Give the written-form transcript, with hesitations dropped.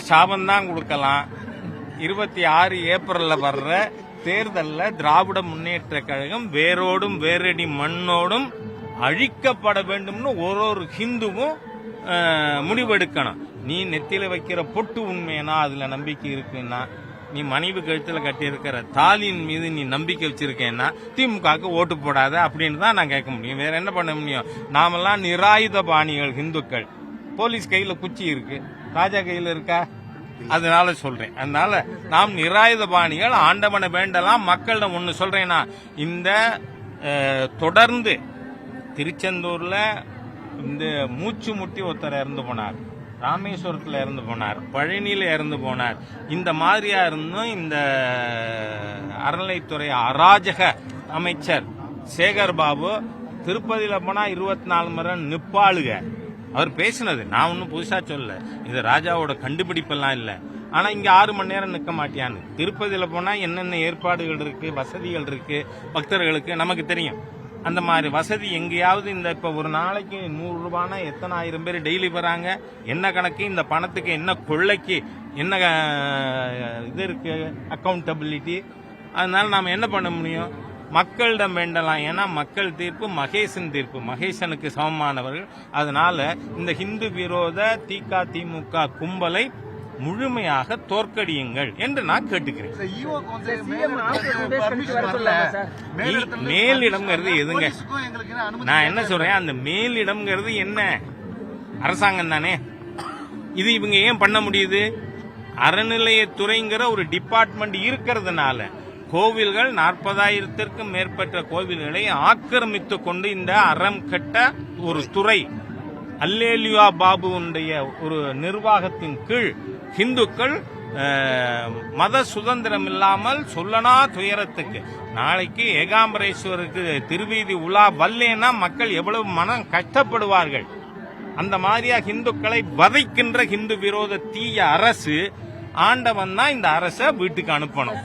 சாபம் தான் கொடுக்கலாம். 26 ஏப்ரல்ல வர்ற தேர்தலில் திராவிட முன்னேற்ற கழகம் வேரோடும் வேரடி மண்ணோடும் அழிக்கப்பட வேண்டும்னு ஒரு ஹிந்துவும் முடிவெடுக்கணும். நீ நெத்தியில வைக்கிற பொட்டு உண்மைனா அதுல நம்பிக்கை இருக்குன்னா, நீ மனைவி கழுத்துல கட்டியிருக்கிற தாலியின் மீது நீ நம்பிக்கை வச்சிருக்கேன்னா திமுகவுக்கு ஓட்டு போடாத அப்படின்னு தான் நான் கேட்க முடியும். வேற என்ன பண்ண முடியும்? நாமெல்லாம் நிராயுத பாணிகள் ஹிந்துக்கள். போலீஸ் கையில குச்சி இருக்கு, ராஜா கையில இருக்கா? அதனால சொல்றேன். அதனால நாம் நிராயுத பாணிகள், ஆண்டவனை வேண்டலாம். மக்களிடம் ஒன்னு சொல்றேன்னா, இந்த தொடர்ந்து திருச்செந்தூர்ல இந்த மூச்சு முட்டி ஒருத்தர் இறந்து போனார், ராமேஸ்வரத்தில் இறந்து போனார், பழனியில இறந்து போனார். இந்த மாதிரியா இருந்தும் இந்த அறநிலைத்துறை அராஜக அமைச்சர் சேகர் பாபு திருப்பதியில போனா 24 முறை நிப்பாளுக. அவர் பேசினது நான் ஒன்னும் புதுசா சொல்லல, இது ராஜாவோட கண்டுபிடிப்பெல்லாம் இல்ல. ஆனா இங்க 6 மணி நேரம் நிக்க மாட்டியான்னு. திருப்பதியில போனா என்னென்ன ஏற்பாடுகள் இருக்கு, வசதிகள் இருக்கு பக்தர்களுக்கு நமக்கு தெரியும். அந்த மாதிரி வசதி எங்கேயாவது இந்த இப்ப ஒரு நாளைக்கு 100 ரூபானா எத்தனை ஆயிரம் பேர் டெய்லி வராங்க, என்ன கணக்கு, இந்த பணத்துக்கு என்ன கொள்ளைக்கு என்ன இது இருக்கு, அக்கௌண்டபிலிட்டி. அதனால நாம என்ன பண்ண முடியும்? மக்களிடம் வேண்டலாம். ஏன்னா மக்கள் தீர்ப்பு மகேசன் தீர்ப்பு, மகேசனுக்கு சமமானவர்கள். அதனால இந்த ஹிந்து விரோத திமுக கும்பலை முழுமையாக தோற்கடியுங்கள் என்று நான் கேட்டுக்கிறேன். மேலிடம்ங்கிறது எதுங்க? நான் என்ன சொல்றேன், அந்த மேலிடம்ங்கிறது என்ன? அரசாங்கம் தானே. இது இவங்க ஏன் பண்ண முடியுது? அறநிலையத்துறைங்கிற ஒரு டிபார்ட்மெண்ட் இருக்கிறதுனால கோவில்கள் 40,000த்திற்கும் மேற்பட்ட கோவில்களை ஆக்கிரமித்து கொண்டு இந்த அறம் கட்ட ஒரு துறை அல்லேலியா பாபுவுடைய ஒரு நிர்வாகத்தின் கீழ் ஹிந்துக்கள் மத சுதந்திரம் இல்லாமல் சொல்லனா துயரத்துக்கு. நாளைக்கு ஏகாம்பரேஸ்வருக்கு திருவீதி உலா வல்லேன்னா மக்கள் எவ்வளவு மனம் கஷ்டப்படுவார்கள். அந்த மாதிரியா ஹிந்துக்களை வதைக்கின்ற ஹிந்து விரோத தீய அரசு ஆண்டவன் தான் இந்த அரசை வீட்டுக்கு அனுப்பணும்.